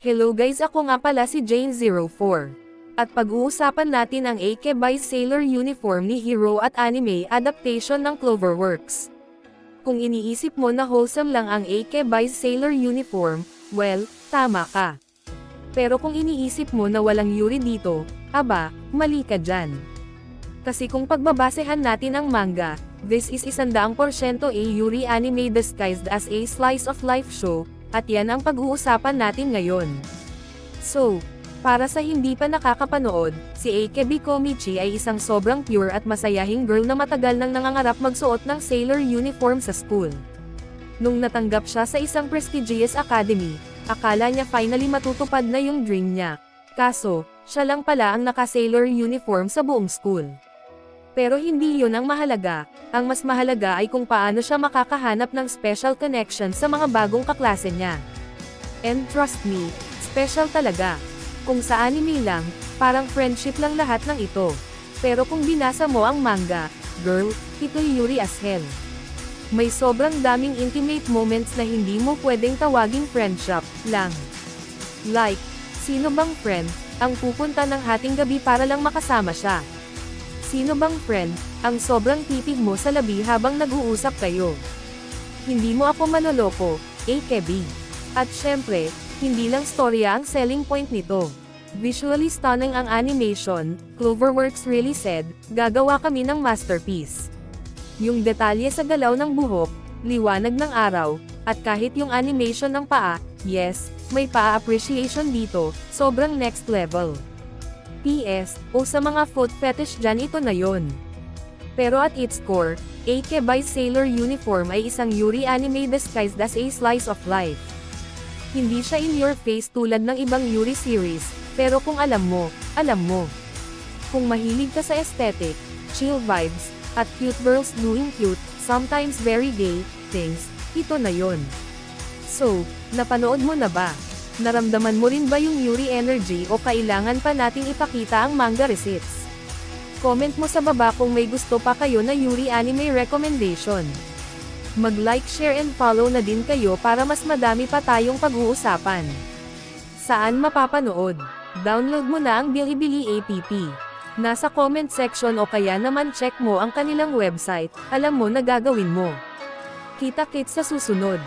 Hello guys, ako nga pala si Jane04. At pag-uusapan natin ang Akebi Sailor uniform ni hero at anime adaptation ng Cloverworks. Kung iniisip mo na wholesome lang ang Akebi Sailor uniform, well, tama ka. Pero kung iniisip mo na walang Yuri dito, aba, mali ka dyan. Kasi kung pagbabasehan natin ang manga, this is 100% a Yuri anime disguised as a slice of life show, at yan ang pag-uusapan natin ngayon. So, para sa hindi pa nakakapanood, si Akebi Komichi ay isang sobrang pure at masayahing girl na matagal nang nangangarap magsuot ng sailor uniform sa school. Nung natanggap siya sa isang prestigious academy, akala niya finally matutupad na yung dream niya. Kaso, siya lang pala ang naka-sailor uniform sa buong school. Pero hindi yun ang mahalaga, ang mas mahalaga ay kung paano siya makakahanap ng special connection sa mga bagong kaklase niya. And trust me, special talaga. Kung sa anime lang, parang friendship lang lahat ng ito. Pero kung binasa mo ang manga, girl, ito'y Yuri as hell. May sobrang daming intimate moments na hindi mo pwedeng tawaging friendship lang. Like, sino bang friend ang pupunta ng hating gabi para lang makasama siya? Sino bang friend ang sobrang titig mo sa labi habang nag-uusap kayo? Hindi mo ako manloloko, Akebi. At syempre, hindi lang storya ang selling point nito. Visually stunning ang animation, Cloverworks really said, gagawa kami ng masterpiece. Yung detalye sa galaw ng buhok, liwanag ng araw, at kahit yung animation ng paa, yes, may paa appreciation dito, sobrang next level. PS, o sa mga foot fetish dyan, ito na yon. Pero at its core, Akebi Sailor uniform ay isang Yuri anime disguised as a slice of life. Hindi siya in your face tulad ng ibang Yuri series, pero kung alam mo, alam mo. Kung mahilig ka sa aesthetic, chill vibes, at cute girls doing cute, sometimes very gay, things, ito na yon. So, napanood mo na ba? Naramdaman mo rin ba yung Yuri energy o kailangan pa nating ipakita ang manga receipts? Comment mo sa baba kung may gusto pa kayo na Yuri anime recommendation. Mag-like, share and follow na din kayo para mas madami pa tayong pag-uusapan. Saan mapapanood? Download mo na ang Bilibili app. Nasa comment section o kaya naman check mo ang kanilang website, alam mo na gagawin mo. Kita-kits sa susunod.